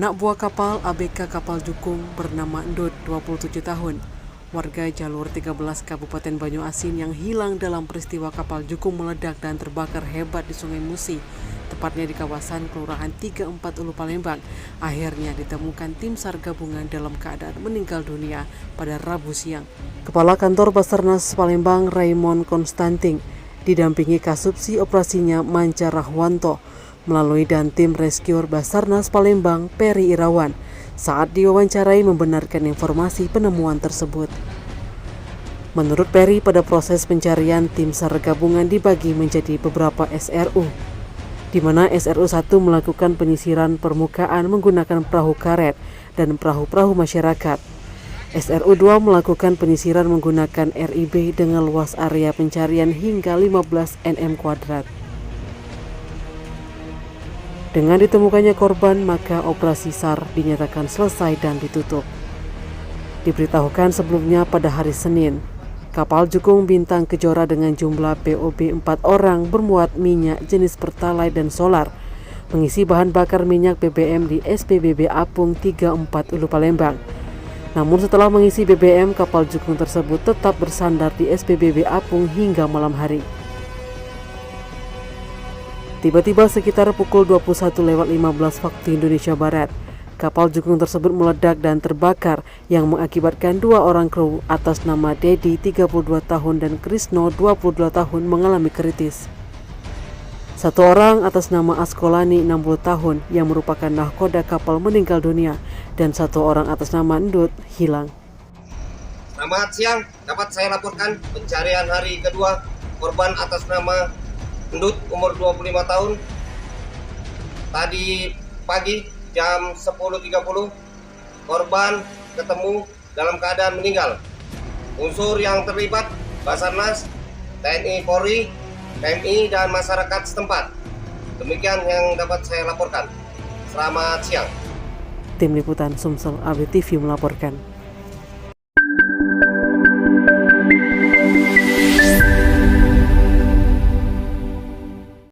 Anak buah kapal ABK kapal Jukung bernama Endut, 27 tahun, warga jalur 13 Kabupaten Banyuasin yang hilang dalam peristiwa kapal Jukung meledak dan terbakar hebat di Sungai Musi, tepatnya di kawasan Kelurahan 34 Ulu Palembang, akhirnya ditemukan tim SAR gabungan dalam keadaan meninggal dunia pada Rabu siang. Kepala Kantor Basarnas Palembang Raymond Konstanting didampingi Kasubsi Operasinya Manca Rahwanto melalui dan tim rescuer Basarnas Palembang Peri Irawan saat diwawancarai membenarkan informasi penemuan tersebut. Menurut Peri, pada proses pencarian tim SAR gabungan dibagi menjadi beberapa SRU, di mana SRU 1 melakukan penyisiran permukaan menggunakan perahu karet dan perahu-perahu masyarakat. SRU 2 melakukan penyisiran menggunakan RIB dengan luas area pencarian hingga 15 nm². Dengan ditemukannya korban, maka operasi SAR dinyatakan selesai dan ditutup. Diberitahukan sebelumnya pada hari Senin, kapal Jukung Bintang Kejora dengan jumlah POB 4 orang bermuat minyak jenis Pertalite dan solar, mengisi bahan bakar minyak BBM di SPBB Apung 34 Ulu Palembang. Namun setelah mengisi BBM, kapal Jukung tersebut tetap bersandar di SPBB Apung hingga malam hari. Tiba-tiba sekitar pukul 21.15 waktu Indonesia Barat, kapal Jukung tersebut meledak dan terbakar yang mengakibatkan 2 orang kru atas nama Dedi 32 tahun dan Krisno 22 tahun mengalami kritis. 1 orang atas nama Askolani 60 tahun yang merupakan nahkoda kapal meninggal dunia dan 1 orang atas nama Endut hilang. Selamat siang, dapat saya laporkan pencarian hari kedua korban atas nama Endut umur 25 tahun. Tadi pagi jam 10.30 korban ketemu dalam keadaan meninggal. Unsur yang terlibat Basarnas, TNI Polri, PMI dan masyarakat setempat. Demikian yang dapat saya laporkan. Selamat siang. Tim Liputan Sumsel ABTV melaporkan.